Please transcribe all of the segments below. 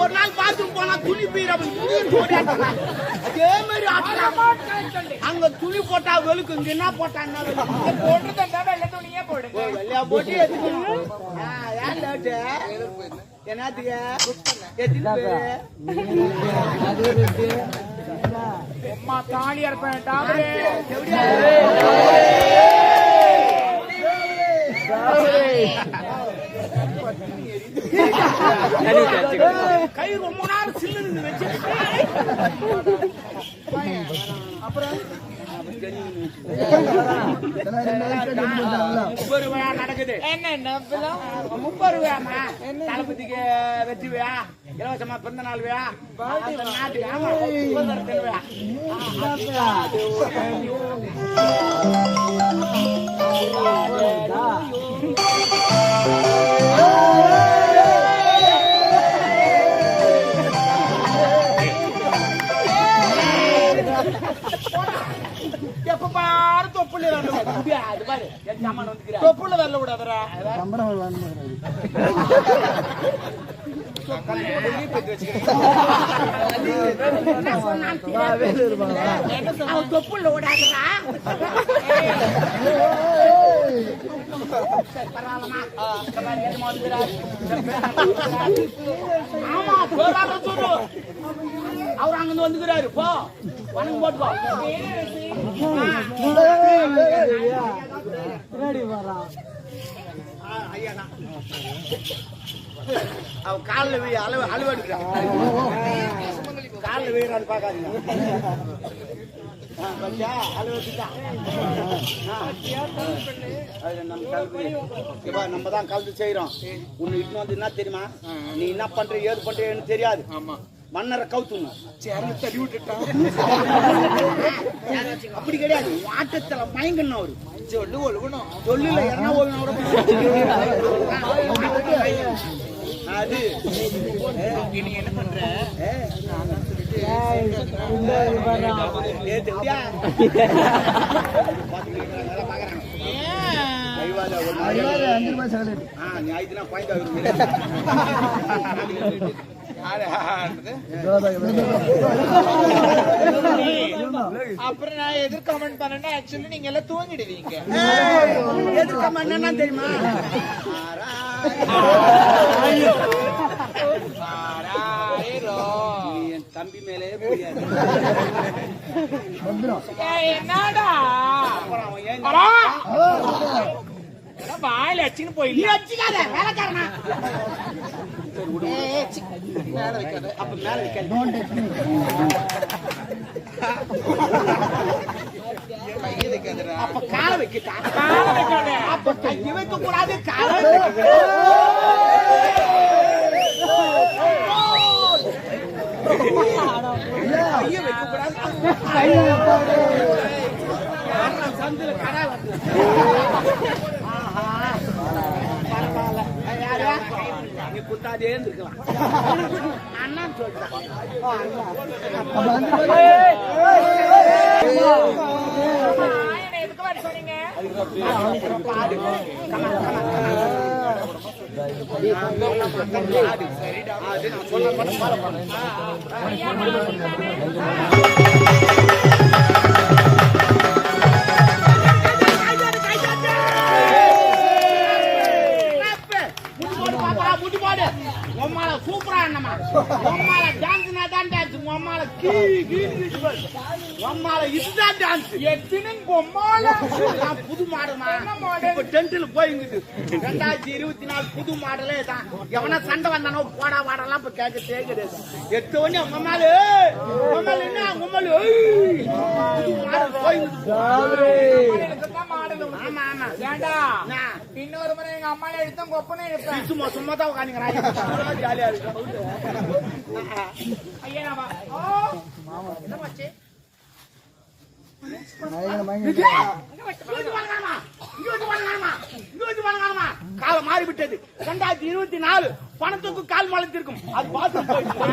ஒரு நாள் பாத்ரூம் போனா துணி பீர அதே மாதிரி அங்க துணி போட்டா வெளுக்கு இங்க என்ன போட்டான்னா துணியே போடுங்க வெள்ளையா போட்டு ஏன் லேட்டு என்னத்துக்கு எத்தனை பேரு அம்மா தாலி அறுப்பேன் கை ரொம்ப நேரம் சில்லுன்னு வச்சு அப்புறம் 30 ரூபாயா நடக்குது. என்ன 30 ரூபாயாமா தளபதிக்கு வெற்றிவியா இலவசமா பிறந்த நாள் வியா நாட்டுக்கு ஆமா எப்ப பாரு தொப்புள்ள அது பாரு தொப்புள்ள வரல கூடாதுரா தொப்புள்ள ஓடாதுரா ஆமா சொல்லு அவர் அங்கிருந்து வந்துக்கிறாரு போ வணக்கம் போட்டு அவ காலில் போய் அழுவெடுக்கிறான் காலில் போயிடாது பாக்காதீங்க நம்ம தான் கலந்து செய்யறோம் உன்னை இன்னும் வந்து என்ன தெரியுமா நீ என்ன பண்ற ஏது பண்றேன்னு தெரியாது மன்னரை கவுத்துணும் தள்ளி விட்டுட்டான் அப்படி கிடையாது ஆட்டத்துல மயங்கணும் அவரு சொல்லு ஒழுகணும் சொல்லுல என்ன ஒழுகணும் அது நீ என்ன பண்ற அப்புறம் நான் எதிர் கமெண்ட் பண்ணேன்னா ஆக்சுவலி நீங்க எல்லாம் தூங்கிடுவீங்க. எதிர் கமெண்ட் என்ன தெரியுமா என் தம்பி மேலே புரியாது என்னடா வாயில அச்சுன்னு போயில அச்சுக்காத வேலைக்காரனா மேல வைக்காத அப்ப மேல வைக்காத அப்ப கால வைக்கிட்டா அப்ப கையை வைக்க கூடாது கால கையை வைக்க கூடாது சந்தில கடை வந்து நீ குத்தாதே இருக்கலாம் அண்ணான்னு சொல்றேன் சூப்பரா என்னமா உம்மால டான்ஸ்னா தான் டான்ஸ் உம்மால உம்மால இதுதான் டான்ஸ் எத்தனை பொம்மால புது மாடல் இப்ப டென்ட்ல போயிங்குது 2024 புது மாடலே தான் எவனா சண்டை வந்தானோ போடா வாடலாம் இப்ப கேட்கவே கிடையாது எத்தவனே உம்மால என்ன உம்மால புது மாடல் போயிங்குது ஆமா ஆமா ஏண்டா இன்னொரு முறை எங்க அம்மால எடுத்தோம் கொப்பனே எடுப்பேன் சும்மா சும்மா தான் உட்காந்துக்கிறாங்க ஜாலியா இருக்கு ஐயா கால மாறிவிட்டது 2024 பணத்துக்கு கால் மலத்திருக்கும் அது பாத்ரூம் போயிருக்கு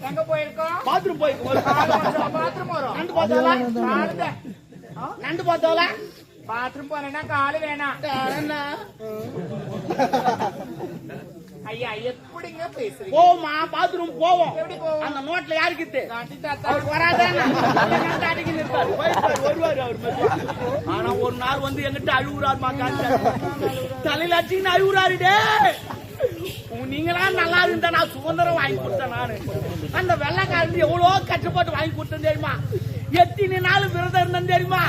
எங்க போயிருக்கோம் பாத்ரூம் போயிருக்கு பாத்ரூம் வரும் நண்டு பார்த்தோல பாத்ரூம் போனா காலு வேணாம் ஐயா எப்படிங்க பேசுறீங்க? போமா பாத்ரூம் போவோம். எப்படி போவோம்? அந்த நோட்ல யாருக்கிட்டு காட்டி தாத்தா. அவர் வராதானே அடிக்கி நிற்பாரு. வருவாரு அவர் மெதுவா. ஆனா ஒரு நாள் வந்து எங்கிட்ட அழுகுறாருமா தலையில அடிச்சுன்னு அழுகுறாரு. டே நீங்களா நல்லா இருந்தா நான் சுதந்திரம் வாங்கி கொடுத்தேன். நானு அந்த வெள்ளைக்காரன் எவ்வளவு கஷ்டப்பட்டு வாங்கி கொடுத்தேன் தெரியுமா? எத்தனை நாள் விரதம் இருந்தேன் தெரியுமா?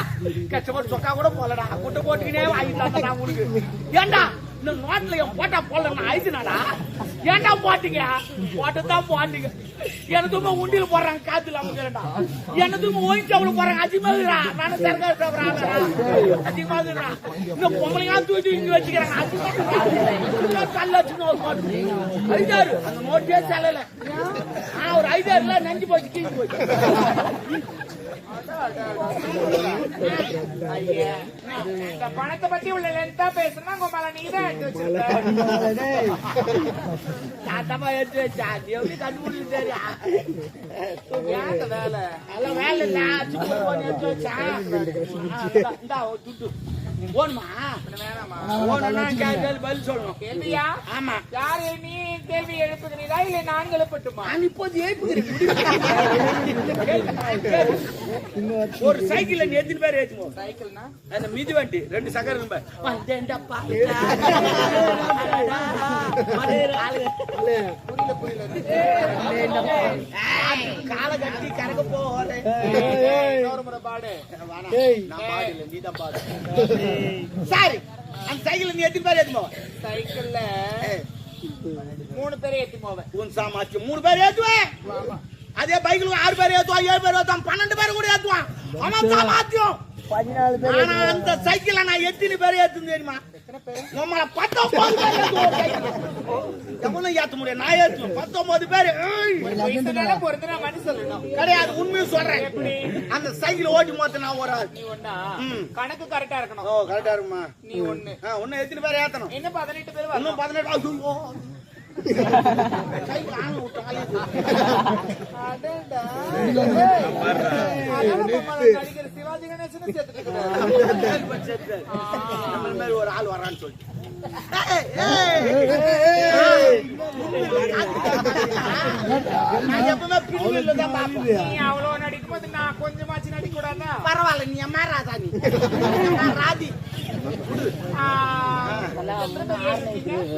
கஷ்டப்பட்டு சொக்கா கூட போலடா குட்டை போட்டுக்கினே வாங்கி தந்தேன் நான் உங்களுக்கு. ஏண்டா இந்த நோட்ல என் போட்டா போல நான் ஆயிடுனாடா? ஏண்டா போட்டீங்க? போட்டுதான் போட்டீங்க. எனதுமே உண்டியில போடுறாங்க காத்து இல்லாம. எனதுமே ஓய்ச்சவளு போறாங்க. அதிகமாகுறா நானும் சர்க்கார் சாப்பிட்றாங்க. அதிகமாகுறா இந்த பொம்பளையா தூக்கி இங்க வச்சுக்கிறாங்க. அதிகமாக கல்ல வச்சுன்னு ஒரு போட்டு 5,000 அந்த நோட்டே செல்லல. ஒரு 5,000 நஞ்சு போச்சு கீழ் போச்சு. இந்த பணத்தை பத்தி உள்ள லென்த்தா பேசுனா கோமால நீதான் எடுத்து வச்சிருக்க. தாத்தமா எடுத்து வச்சா எப்படி கண்டுபிடிச்சு தெரியா? வேலை எல்லாம் வேலை இல்ல எடுத்து வச்சா இந்தா துட்டு போணுமா? வேணாமா? போனா கேள்வி பதில் சொல்லணும். கேள்வியா? ஆமா. யாரு நீ கேள்வி எழுப்புகிறீரா இல்ல நான் எழுப்பட்டுமா? நான் இப்போது எழுப்புகிறேன். ஒரு சைக்கிள்ல நீ எத்தனை பேர் ஏற்றுமோ? சைக்கிள்னா அந்த மிதி வண்டி 2 சக்கர நம்ப காலை கட்டி கறக்க போற முறை பாடு. நான் பாடல நீதான் பாடு. சாரி அந்த சைக்கிள் நீ எத்தனை பேர் ஏற்றுமோ? சைக்கிள்ல 3 பேரை ஏத்தி போவேன். உன் சாமாச்சு 3 பேர் ஏத்துவேன். அதே பைக்கில் 6 பேர் ஏத்துவான், 7 பேர் ஏத்துவான், 12 பேர் கூட ஏத்துவான். அவன் சாமாத்தியம் 14 பேர். ஆனா அந்த சைக்கிள நான் எத்தனை பேர் ஏத்தும் தெரியுமா? நம்மள 19 பேர் ஏத்துவோம். எவனும் ஏத்த முடியாது. நான் ஏத்துவேன் 19 பேர். பொறுத்தனா மணி சொல்லணும் கிடையாது. உண்மையை சொல்றேன். அந்த சைக்கிள் ஓட்டி மொத்த நான் ஒரு ஆள். நீ ஒண்ணா கணக்கு கரெக்டா இருக்கணும். ஓ கரெக்டா இருக்குமா? நீ ஒண்ணு ஒண்ணு எத்தனை பேர் ஏத்தணும்? என்ன 18 பேர் இன்னும் 18. நடிகர் சிவாஜி கணேசன் சேர்த்துட்டு ஒரு ஆள் வரான்னு சொல்லி நீ அவ்வளவு நடிக்கும் போது நான் கொஞ்சமாச்சு நடிக்க கூடாதா? பரவாயில்ல. நீ அம்மா ராதா? நீ ராதி.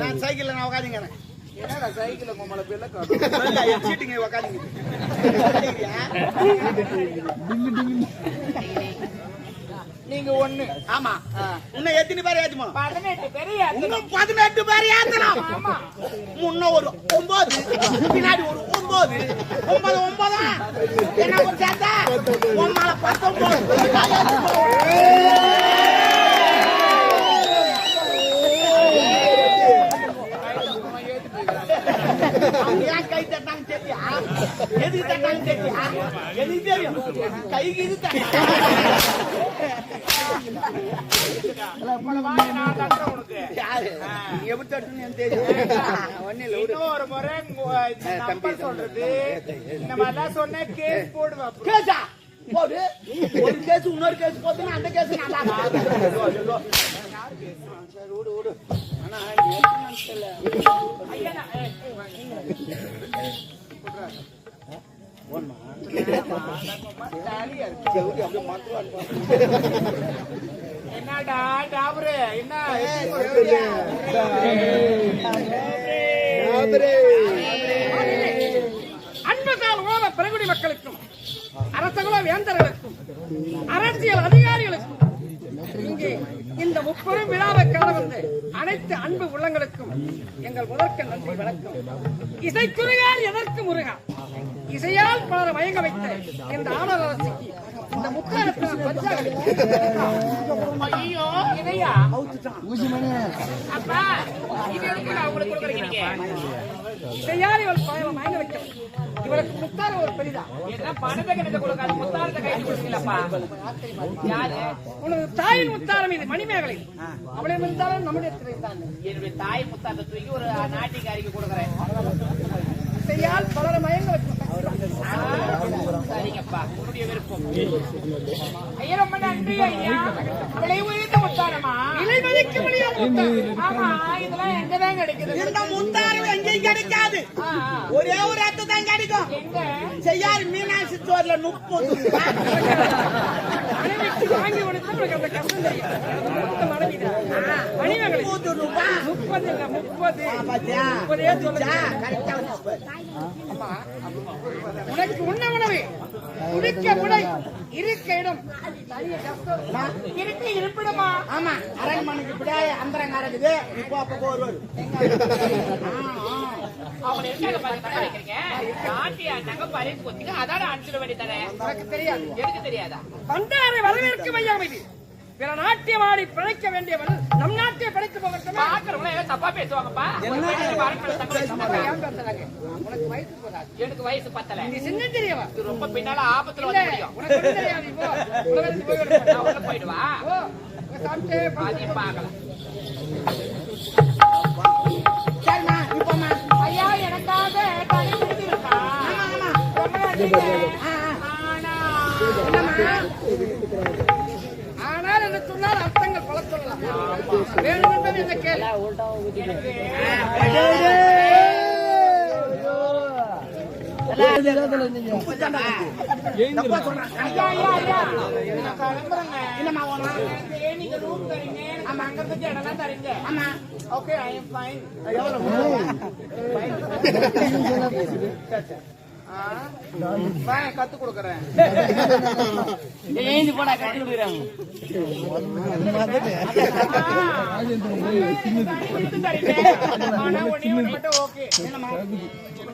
நான் சைக்கிள்ல நான் உட்காந்துங்க. என்னடா சைக்கிள் உங்களை பிள்ளை சீட்டுங்க உட்காந்துங்க. நீங்க ஒண்ணு. ஆமா. இன்னும் எத்தனை பேர் ஏத்துமா? 18 பேர். இன்னும் 18 பேர் ஏத்தலாம். ஆமா. முன்ன ஒரு 9 பின்னாடி ஒரு 9 9 என்ன ஒரு சேர்த்தா உன்னால 19. ஏன் கை தட்டாங்க தெரியா? எதுக்கு தட்டாங்க தெரியா? எதுக்கு தெரியும்? கைக்கு இது எப்படி தட்டுன்னு தெரியும். ஒரு முறை நம்பர் சொல்றது இந்த மாதிரிலாம் சொன்ன கேஸ் போடுவா. கேஸா போடு. ஒரு கேஸ் இன்னொரு கேஸ் போதுன்னா அந்த கேஸ் நல்லா விடு விடு. ஆனா என்னடா டாபரு என்ன அன்பதால் ஓத பிரகுடி மக்களுக்கும் அரசகுல வேந்தர்களுக்கும் அரசியல் அதிகாரிகளுக்கும் இங்கே இந்த முப்பெரும் விழாவை காண வந்த அனைத்து அன்பு உள்ளங்களுக்கும் எங்கள் முதற்க நன்றி வணக்கம். இசைக்குறையால் எதற்கு முருகா? இசையால் பலர் மயங்க வைத்த இந்த ஆடல் அரசிக்கு இந்த முத்தாரத்தின் பஞ்சாக ஐயோ இதையா அப்பா இது எதுக்கு நான் உங்களுக்கு கொடுக்குறீங்க? இசையால் இவள் பலர் மயங்க வைக்க இவளுக்கு முத்தார ஒரு பெரிதா? என்ன பணத்தை கிட்ட கொடுக்காது முத்தாரத்தை கைது கொடுக்கலப்பா. யாரு? உனது தாயின் முத்தாரம் இது மணிமேகலை. அவளை முத்தாரம் நம்முடைய திரைத்தான். என்னுடைய தாய் முத்தாரத்தை தூக்கி ஒரு நாட்டிக்காரிக்கு கொடுக்குறேன். இசையால் பலரை மயங்க வைக்கும். சரிங்கப்பா உன்னுடைய விருப்பம். ஐயா ரொம்ப நன்றி ஐயா. விலை உயர்ந்த முத்தாரமா? இலை மதிக்க முடியாத முத்தாரம். ஆமா இதெல்லாம் எங்கதான் கிடைக்குது? இந்த முத்தாரம் எங்க கிடைக்காது. ஒரே ஒரு இடத்து தான் கிடைக்கும். செய்யாறு மீனாட்சி ஸ்டோர்ல 30 ரூபாய். மனைவிக்கு வாங்கி கொடுத்தா உனக்கு அந்த கஷ்டம் தெரியும். மணிமகள் 30 ரூபாய். 30 இல்ல 30. பாத்தியா? 30 சொல்லுங்க. கரெக்டா வந்து. உனக்கு உண்ண உணவு, குடிக்க உடை, இருக்க இடம், இருக்க இருப்பிடமா? ஆமா, அரண்மனைக்கு இப்படியே அந்தரங்க இருக்குது. இப்போ அப்போ வருவாரு. அவங்க இருக்காங்க பாருங்க, தக்க வைக்கிறீங்க. நாட்டியா நகை பறிப்பு கொத்திங்க, அதான அனுப்பிச்சிட வேண்டியதானே. உனக்கு தெரியாது. எனக்கு தெரியாதா? வந்தாரை வரவேற்க வையாமை இது. பிற நாட்டியமாடி பிழைக்க வேண்டியவன் நம் நாட்டை பிழைத்து போகட்டுமா? பாக்குறவங்க ஏதோ தப்பா பேசுவாங்கப்பா. ஏன் பேசுறாங்க? உனக்கு வயசு போதாது. எனக்கு வயசு பத்தல. நீ சின்ன தெரியவா? இது ரொம்ப பின்னால ஆபத்துல இல்ல, வந்து முடியும். உனக்கு ஒண்ணும் தெரியாது. நீ போ. உலகத்துக்கு போய் விடு. நான் உள்ள போயிடுவா. போ. இங்க சாப்பிட்டு அதையும் பார்க்கலாம். சரிம்மா, இப்போம்மா. ஐயா எனக்காக தனி பிடிச்சிருக்கா. ஆமா. ரொம்ப நன்றிங்க. ஆனா ஆனால் என்ன சொன்னால் அர்த்தங்கள் பல சொல்லலாம். வேணும் என்பது என்ன கேள்வி? தப்பா சொல்றேன். ஐயா நான் கிளம்புறேங்க. என்னம்மா வேணும்? ஏன் நீங்க ரூம் தரீங்க? நம்ம அங்க இருந்து இடம்லாம் தரீங்க. ஆமா. Okay, I am fine. கத்து கொடுக்கறேன். ஏய் போடா கட்டி விடுறாங்க. ஆனா ஒண்ணே ஒண்ணு மட்டும் ஓகே.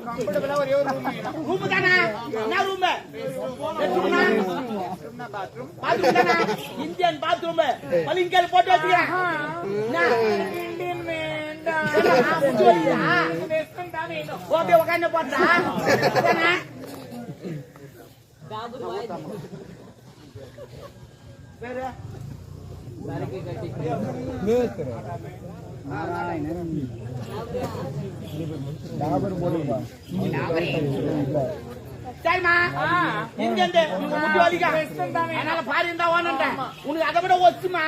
கம்ஃபர்டபுளா ஒரே ஒரு ரூம் ரூம் தானே? என்ன ரூம்? பாத்ரூம் தானே? Indian bathroom. பளிங்கல் போட்டு வச்சிருக்கேன். இந்தியன் வேண்டாம். வெஸ்டர்ன் தான் வேணும். ஓகே, உட்காந்து போட்டா. வேற சரிம்மா, இங்க அதனால பாரு இருந்தா ஓனன்றேன். உனக்கு அதை விட ஒச்சுமா.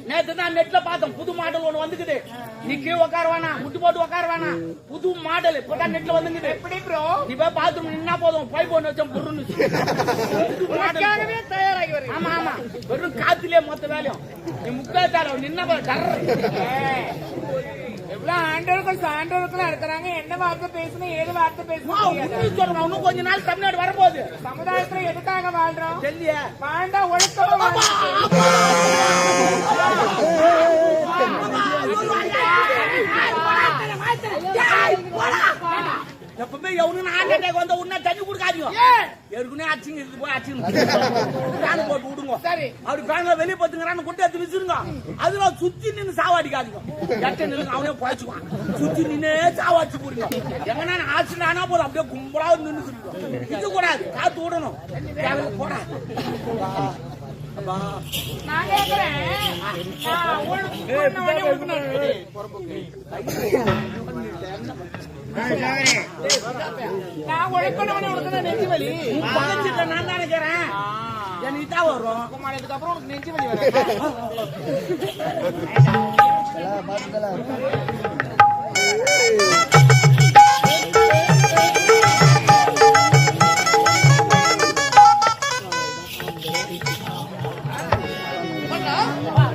நேற்று தான் நெட்ல பார்த்தோம், புது மாடல் ஒண்ணு வந்துக்குது. நீ கீழே உட்கார வேணாம், முட்டு போட்டு உட்கார வேணாம். புது மாடல் இப்பதான் நெட்ல வந்துக்குது. எப்படி ப்ரோ? நீ போய் பாத்ரூம் நின்னா போதும், பைப் ஒண்ணு வச்சோம் புருன்னு. உனக்காகவே தயாராகி வருகிறேன். ஆமா ஆமா, வெறும் காத்திலே மொத்த வேலையும். நீ முக்காத்தால நின்ன எவ்வளவு ஆண்டவர்கள் இருக்கிறாங்க. என்ன வார்த்தை பேசணும், ஏது வார்த்தை பேசணும். இன்னும் கொஞ்ச நாள் தமிழ்நாடு வரப்போகுது. சமுதாயத்துல எதுக்காக வாழ்றோம்? தெரியல. வாழ்ந்தா ஒழுக்கமா எப்பவுமே எவனு ஹார்ட் அட்டாக் வந்தா உன்ன தண்ணி குடுக்காதீங்க. ஏற்கனவே அச்சிங்க இருக்கு, போய் அச்சிங்க ஃபேன் போட்டு விடுங்க. சரி, அப்படி ஃபேன்ல வெளியே பத்துங்கிறான்னு கொண்டு எடுத்து வச்சிருங்க. அதுல சுத்தி நின்று சாவாடிக்காதீங்க. எட்ட நின்று அவனே போயிச்சுவான். சுத்தி நின்னே சாவாடிச்சு போடுங்க. எங்கன்னா ஆக்சிடென்ட் ஆனா போதும், அப்படியே கும்பலா நின்று இது கூடாது. காத்து விடணும். போடாது. நான் கேக்குறேன். நான் ஒழுக்கணும்னு உனக்கு நெஞ்சு வலி. நான் தான் நினைக்கிறேன். எனக்கு தான் வரும். அதுக்கப்புறம் உனக்கு நெஞ்சு வலி வரும்.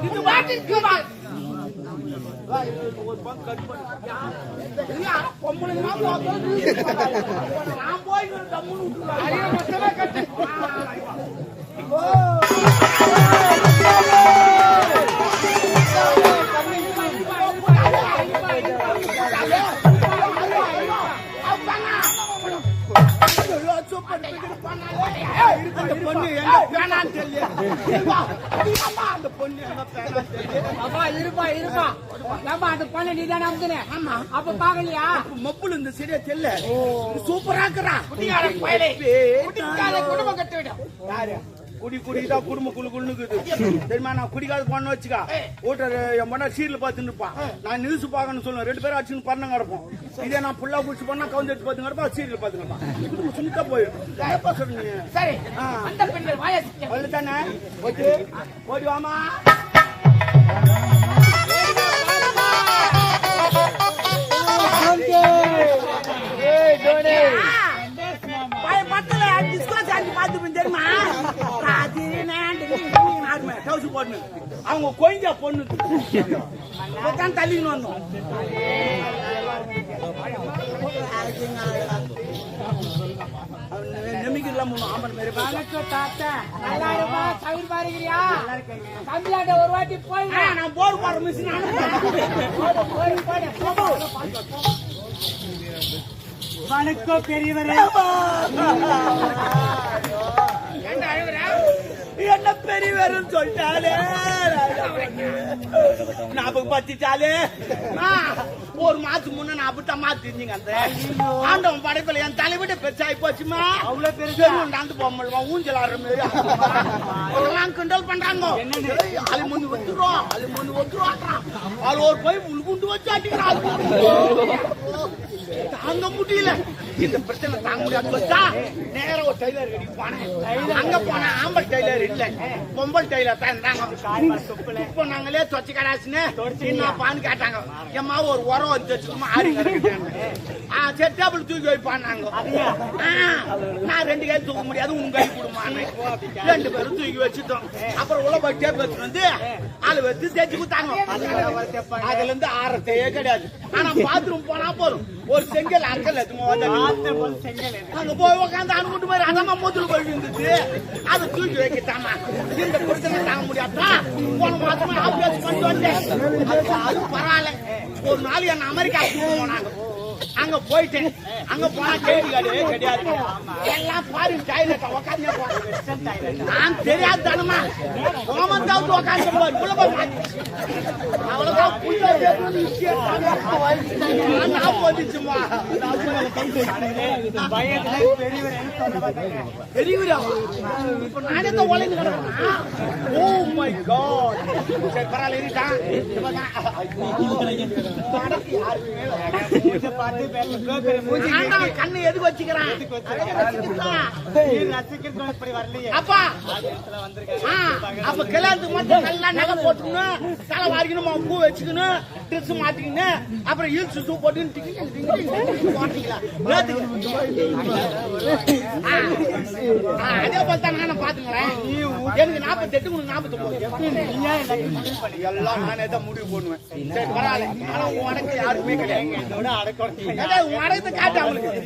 இது பாட்டிற்கு வா. நான் போய் தம்முன்னு விட்டுருவாங்க. இருப்பா நம்ம அந்த பொண்ணு நீதான் நம்புனேன். ஆமா, அப்ப பாக்கலையா? மப்புள் இந்த சரியா தெரியல. சூப்பரா இருக்கிறான். குடும்பம் கட்டிவிடும். யாரு குடிதான் குடும்ப குழுக்குது தெரியுமா? நான் குடிக்காத பொண்ணு வச்சுக்கா ஓட்டர் என் பொண்ணா சீரியல் பார்த்துன்னு இருப்பான். நான் நியூஸ் பார்க்கணும்னு சொல்லுவேன். 2 பேரும் அடிச்சுன்னு பண்ண கிடப்போம். இதே நான் புல்லா குடிச்சு பண்ணா கவுந்து எடுத்து பார்த்து கிடப்பா, சீரியல் பார்த்து கிடப்பான். சுனிக்கா போயிடும். சொல்லுங்க. சரி, அந்த பெண்கள் வாய தானே ஓகே, ஓடி வாமா. பொண்ணு அவங்க கொஞ்சம் பொண்ணு தான் தள்ளின்னு வந்தோம். நம்பிக்கைலாம் ஆம்பன் மாரி தாத்தா நல்லா இருப்பா தவிர பாருக்கிறியா தமிழ்நாட்டை ஒரு வாட்டி போய் நான் போர் போடுற மிஷின் வணக்கம் பெரியவரே. என்ன பெரியவரும் சொல்லிட்டாலே ஞாபகம் பத்திட்டாலே ஒரு மாசத்துக்கு முன்ன நான் அப்படித்தான் மாத்திருந்தீங்க. அந்த ஆண்டவன் படைப்பில் என் தலைவிட பெருசாகி போச்சுமா. அவ்வளவு பெருசு நடந்து போக முடியுமா? ஊஞ்சல் ஆடுற மாதிரி அதெல்லாம் கிண்டல் பண்றாங்க. அது முன்னு ஒத்துருவோம், அது முன்னு ஒத்துருவான். அது ஒரு போய் உள்குண்டு வச்சு அடிக்கிறான். தாங்க முடியல, இந்த பிரச்சனை தாங்க முடியாது. வச்சா நேரம் ஒரு டெய்லர் கடைக்கு போனேன். அங்க போன ஆம்பல் டெய்லர் இல்ல, பொம்பல் டெய்லர் தான் இருந்தாங்க. இப்போ நாங்களே தொச்சு கடாச்சுன்னு என்னப்பான்னு கேட்டாங்க. எம்மா ஒரு உரம் வச்சு வச்சுக்கோமா ஆரி கிடக்கிட்டாங்க. சரி டேபிள் தூக்கி வைப்பான்னாங்க. நான் 2 கை தூக்க முடியாது, உங்க கை கொடுமான்னு 2 பேரும் தூக்கி வச்சுட்டோம். அப்புறம் உள்ள போய் டேப் வச்சு வந்து ஆளு வச்சு தேய்ச்சி கொடுத்தாங்க. அதுல இருந்து ஆறத்தையே கிடையாது. ஆனா பாத்ரூம் போனா போதும் ஒரு செங்கல் அங்கல் அங்க போய் உட்காந்து அனுப்பிட்டு மாதிரி அதமா மூத்துல போயிட்டு இருந்துச்சு. அதை தூக்கி வைக்கட்டாமா. இந்த பிரச்சனை தாங்க முடியாதா? போன மாசமா ஆபரேஷன் பண்ணிட்டு வந்தேன். அது பரவாயில்ல. ஒரு நாள் என்ன அமெரிக்கா போனாங்க. அங்க போயிட்டேன். அங்க போனா கேள்வி கிடையாது. எல்லாம் பாரு டாய்லெட் உட்காந்து நான் தெரியாது தானுமா. கோமந்தாவது உட்காந்து அவ்வளவுதான் வந்துச்சுமா. பெரியவரா இப்ப நானே தான் உழைந்து கிடக்கிறேன். Oh my God. சரி பரவாயில்ல கண்ணு எதுக்கு வச்சுக்கிறான்? அப்பா அப்ப கல்யாணத்துக்கு மட்டும் நல்லா நகை போட்டுக்கணும், தலை வாரிக்கணும், பூ வச்சுக்கணும், ட்ரெஸ் மாட்டிக்கணும், அப்புறம் ஹீல்ஸ் ஷூ போட்டு போட்டீங்களா? அதே போல தான் நானும் பாத்துங்களேன். எனக்கு 48 உங்களுக்கு 49 எல்லாம் நானே தான் முடிவு பண்ணுவேன். சரி பரவாயில்ல. ஆனா உனக்கு யாருக்குமே கிடையாது. அடகத்தை காட்டு அவங்களுக்கு.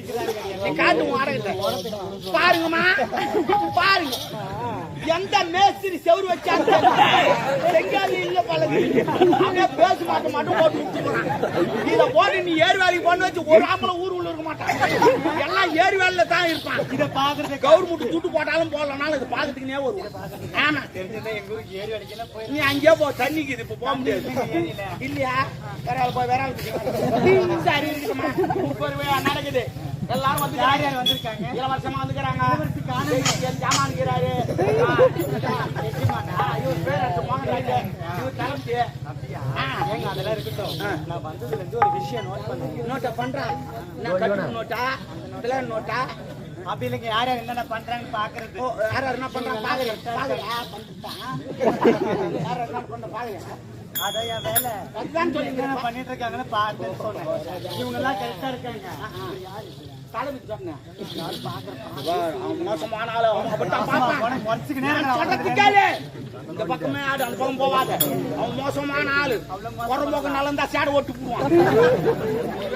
நீ காட்டு உன் அடகத்தை பாருங்கம்மா. பாருங்க எந்த மேஸ்திரி செவுரு வச்சாங்க செங்காலி இல்ல பழகு அப்படியே பேச மட்டும் போட்டு விட்டுறான். இத போட்டு நீ ஏறு வேலைக்கு பண்ண வச்சு ஒரு ஆம்பளை ஊர் உள்ள இருக்க மாட்டான். எல்லாம் ஏறு வேலையில தான் இருப்பான். இதை பாக்குறது கவர்மெண்ட் துட்டு போட்டாலும் போடலனாலும் இது பாக்கிறதுக்குனே வருவோம். ஆமா நீ அங்கேயே போ. தண்ணிக்கு இது இப்ப போக முடியாது இல்லையா? வேற போய் வேற சரி இருக்குமா? நடக்குது. எல்லாரும் வந்து யார் யார் வந்திருக்காங்க? இளவரசமா வந்துக்கிறாங்க. ஜாமான்கிறாரு இவர் பேர் இவர் தலைமை. அதெல்லாம் இருக்கட்டும். நான் வந்ததுல இருந்து ஒரு விஷயம் நோட் பண்ணேன். நோட்டா பண்றேன். நோட்டா இதெல்லாம் நோட்டா அப்படி இல்லைங்க. யார் யார் என்னென்ன பண்றாங்க பாக்குறது. யார் யார் என்ன பண்றாங்க பாக்குறேன். யார் யார் என்ன பண்ற பாக்குறேன். அதான் என் வேலை. அதுதான் சொல்லி என்ன பண்ணிட்டு இருக்காங்கன்னு பார்த்து சொன்னேன். இவங்க எல்லாம் கரெக்டா இருக்காங்க. மோசமான ஆளு இந்த பக்கமே ஆடு அந்த பக்கம் போவாத. அவன் மோசமான ஆளு. உடம்போக்கு நல்லா இருந்தா சேடை ஓட்டு போடுவான்.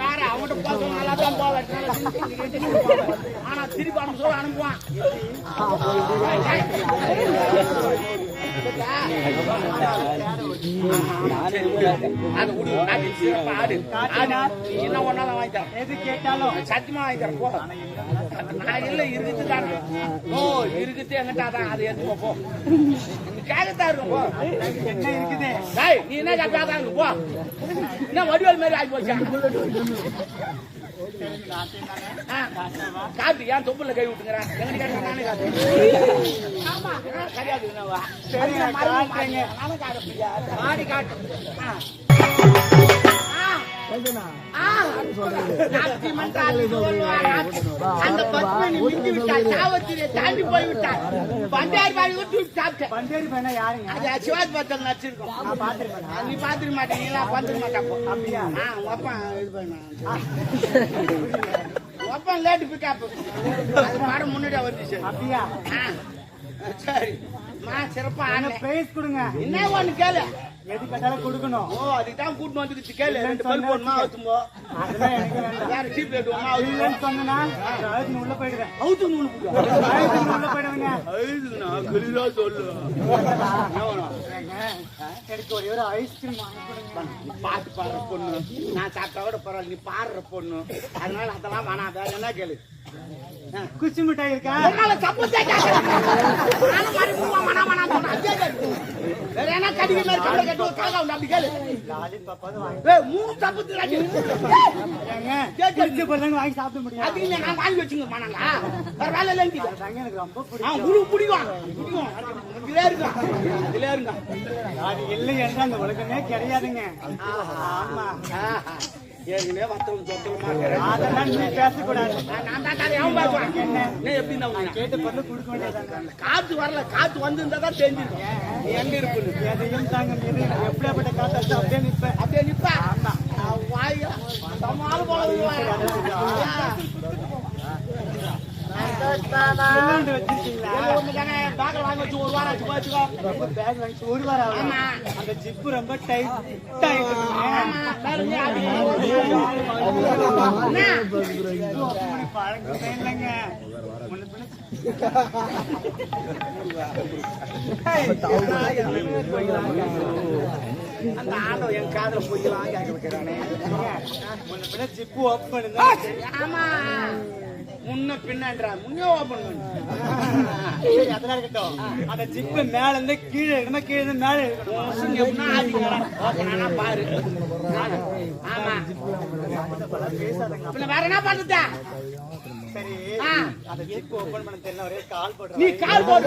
வேற அவன்கிட்ட போக நல்லா தான் போவேன். ஆனா திருப்பி அவன் சொல்ல அனுப்புவான். என்ன ஒன்னாலும் வாங்கி தரேன். எது கேட்டாலும் சத்தியமா வாங்கி தரேன். போ நான் இல்ல இருக்குது தானே. ஓ இருக்குது எங்கிட்டாதான் அதை எடுத்து போ. கேட்கத்தான் இருக்கும். போ என்ன இருக்குது நீ என்ன கேட்டாதான் இருக்கு. போ என்ன வடிவேல் மாதிரி ஆகி போச்சா? காட்டு ஏன் தொப்புல கை விட்டுங்கிறேன். எங்க கேட்டா நானே காட்டு. ஆமா கிடையாது. நானும் காட்டுறியா? மாடி காட்டு. அந்த பத்மினி மிஞ்சி விட்டாள். சாவத்திரியை தாண்டி போய் விட்டாள். பண்டாரி பாடி விட்டு சாப்பிட்டேன். பண்டாரி பண்ண யாருங்க? அது சிவாஜி பத்தல் நடிச்சிருக்கோம். நீ பாத்துக்க மாட்டீங்களா? பாத்துக்க மாட்டாப்போ. அப்படியா? ஒப்பன் இது பண்ண ஒப்பன் லேட்டு பிக்கப். அது பாடம் முன்னாடியே வந்துச்சு. அப்படியா? சரி சிறப்பா பிரைஸ் கொடுங்க. என்ன ஒண்ணு கேளு. எது கேட்டாலும் கொடுக்கணும். ஓ அதுதான் கூட்டு வந்துட்டு கேளு. 2 பல்பு ஒண்ணா ஊத்தும்போ. அதெல்லாம் எனக்கு வேண்டாம். வேற டீ பிளேட் ஒண்ணா இல்லன்னு சொன்னா அழுது உள்ள போயிடுவேன். அவுத்து நூல் புடி. அழுது உள்ள போயிடுவேங்க. அழுதுனா கலிரா சொல்லு. எனக்கு ஒரே ஒரு ஐஸ்கிரீம் வாங்கி கொடுங்க. நீ பாட்டு பாடுற பொண்ணு. நான் சாப்பிட்டா கூட பரவாயில்ல. நீ பாடுற பொண்ணு. அதனால அதெல்லாம் வேணாம். வேற என்ன கேளு. குச்சி மிட்டாய் இருக்கா? உன்னால சப்போட்டா கேக்குறேன். நானும் மாதிரி மூவா மனா சொன்னா அதே கேளு. வேற என்ன கடிக்கு மாதிரி கம்பள கட்டு காகா உண்டு அப்படி கேளு. லாலிபாப் வாங்கி. ஏய் 3 சப்போட்டா கேளு. ஏங்க குச்சி பொருளங்க வாங்கி சாப்பிட முடியாது. அது நான் வாங்கி வச்சுங்க மானங்க. வேற வேலை இல்லங்க. அதாங்க எனக்கு ரொம்ப பிடிக்கும். உங்களுக்கு பிடிக்கும். இதுல இருங்க. இதுல இருங்க. அது இல்லை என்று அந்த உலகமே கிடையாதுங்க. ஆமா. ஏற்கனவே வத்தலும் சொத்தலும் மாட்டேன். அதெல்லாம் நீ பேசக்கூடாது. நான் தான் தானே அவன் பாக்குறேன். என்ன எப்படி நான் கேட்ட பொருள் கொடுக்க வேண்டியதாங்க. காத்து வரல. காத்து வந்திருந்தா தான் தெரிஞ்சிருக்கும் நீ எங்க இருப்புன்னு. எதையும் தாங்க மீது எப்படியாப்பட்ட காத்தாச்சு அப்படியே நிற்பேன். அப்படியே நிப்பா. வாயா சமாள போல வச்சிருக்கீங்களா? பேக்கல் வாங்கி வச்சு 1 வாரம் ஆச்சு பாத்துக்கோ. பேக் வாங்கி 1 வாரம் ஆகும். ஆமா. அந்த ஜிப்பு ரொம்ப டைட் ஆயிட்டு பழக்கமே இல்லைங்க. அந்த ஆண்டவன் என் காதல போய்க்கலாம் கேட்க வைக்கிறானே. முன்ன ஜிப்பு ஓப்பன். ஆமா முன்ன பின்னன்றா முன்னே ஓபன் பண்ணு. அதெல்லாம் இருக்கட்டும். அந்த ஜிப்பு மேல இருந்து கீழே இருக்கணும், கீழே இருந்து மேல இருக்கணும். பாரு. ஆமா வேற என்ன பண்ணுதா? சரி அந்த ஜிப்பு ஓபன் பண்ண தெரியல. ஒரே கால் போடுற. நீ கால் போடு.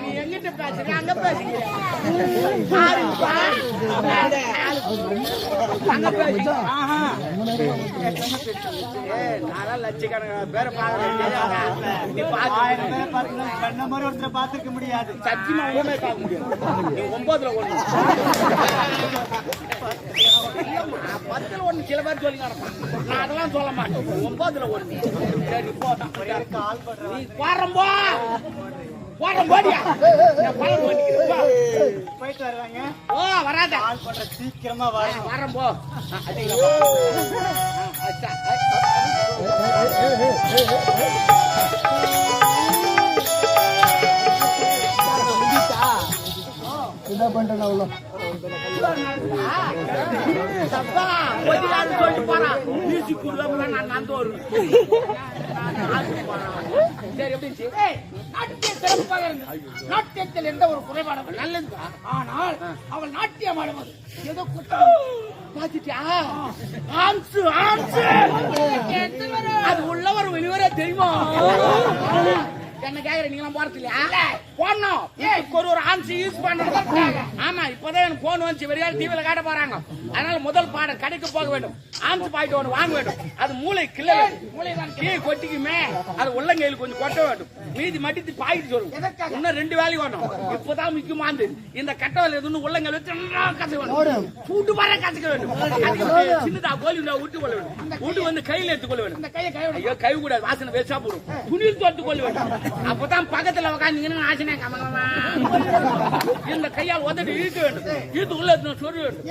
நீ எங்கிட்ட பேசுற அங்க பேசுற. அங்க பேசு. நான் லட்சக்கணக்கான பேரை பாக்குறேன். நீ 1000 பேரை பார்த்து கண்ண மாதிரி ஒருத்தரை பார்த்திருக்க முடியாது. சத்தியமா ஒண்ணுமே பார்க்க முடியாது. நீ 9ல 1. 10ல 1 சில பேர் சொல்லி நடப்பான். நான் அதெல்லாம் சொல்ல மாட்டேன். 9ல 1. சரி போட்டான். கால் போடுற. நீ போறம்போ போடியா. போயிட்டு வருவாங்க. ஓ வராத. கால் போடுற சீக்கிரமா வரும். வரம்போ. என்ன பண்றேன் அவ்வளோ சொல்லிட்டு போறான். மியூசிக் கொடுக்காம நான் நடந்து வருவேன். சரி எப்படி நாட்டிய சிறப்பாக இருந்தது. நாட்டியத்தில் எந்த ஒரு குறைபாடும் நல்லதுதான். ஆனால் அவள் நாட்டியம் ஆடுவது ஏதோ பாத்துட்டியா? அது உள்ளவர் வெளிவர தெரியுமா? என்ன கேக்குற நீங்க போறது இல்லையா? போடணும். ஒரு ஆன்சி யூஸ் பண்றது. ஆமா இப்பதான் எனக்கு போன் வந்து வெளியால் டிவில காட்ட போறாங்க. அதனால முதல் பாடம் கடைக்கு போக வேண்டும். ஆன்சி பாயிண்ட் ஒன்று வாங்க வேண்டும். அது மூளை கிள்ள மூளை தான் கீழே கொட்டிக்குமே. அது உள்ளங்கையில் கொஞ்சம் கொட்ட வேண்டும். மீதி மட்டித்து பாயிட்டு சொல்லும். இன்னும் 2 வேலை வேணும். இப்பதான் முக்கியமானது இந்த கட்டவல் எதுன்னு உள்ளங்கையில் வச்சு கசக்க வேண்டும். சூட்டு வர கசக்க வேண்டும். சின்னதா கோலி விட்டு கொள்ள வேண்டும். வீட்டு வந்து கையில் எடுத்துக்கொள்ள வேண்டும். ஐயோ கை கூடாது. வாசனை வேஸ்டா போடும். துணியில் தோட்டு கொள்ள வேண்டும். அப்பதான் பக்கத்துல உட்காந்து ஆசனை இந்த கையால் உதவி இழுக்க வேண்டும். இழுத்து உள்ள சொல்ல வேண்டும்.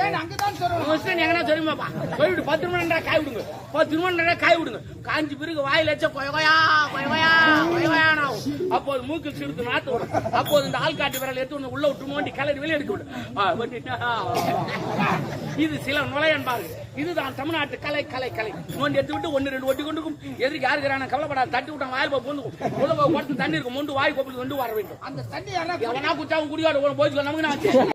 எங்கன்னா சொல்லுமாப்பா சொல்லிவிட்டு 10 மணி நேரம் காய் விடுங்க. 10 மணி நேரம் காய் விடுங்க. காஞ்சி பிறகு வாயில வச்சா கொயகோயா அப்போது மூக்கில் சிறுத்து நாத்து விடும். அப்போது இந்த ஆள்காட்டு விரல் எடுத்து உள்ள விட்டு மோண்டி கலரி வெளியே எடுக்க விடும். இது சில நுழையன்பாரு. இதுதான் தமிழ்நாட்டு கலை கலை கலை. நோண்டி எடுத்து விட்டு 1 2 ஒட்டி கொண்டுக்கும். எதிர்க்கு யாருக்கிறான கவலைப்படாது. தட்டி விட்டான் வாயில் போந்துக்கும். உள்ள தண்ணி இருக்கும். மொண்டு வாய் கொப்பளுக்கு கொண்டு வர வேண்டும். அந்த தண்ணி எவனா குச்சாவும் குடியாடு போய் நமக்கு